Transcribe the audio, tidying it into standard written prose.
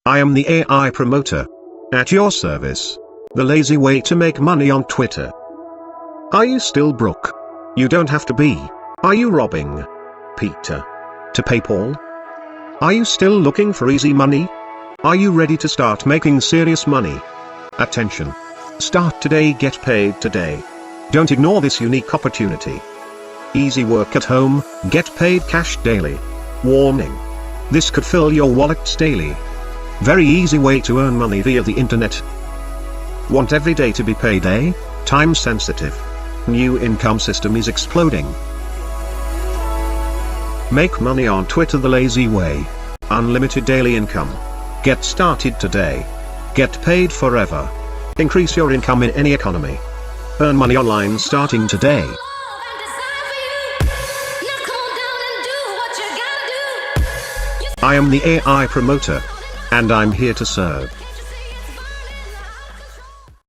I am the AI promoter. At your service. The lazy way to make money on Twitter. Are you still broke? You don't have to be. Are you robbing Peter to pay Paul? Are you still looking for easy money? Are you ready to start making serious money? Attention. Start today, get paid today. Don't ignore this unique opportunity. Easy work at home, get paid cash daily. Warning. This could fill your wallets daily. Very easy way to earn money via the internet. Want every day to be payday? Time sensitive. New income system is exploding. Make money on Twitter the lazy way. Unlimited daily income. Get started today. Get paid forever. Increase your income in any economy. Earn money online starting today. I am the AI promoter. And I'm here to serve.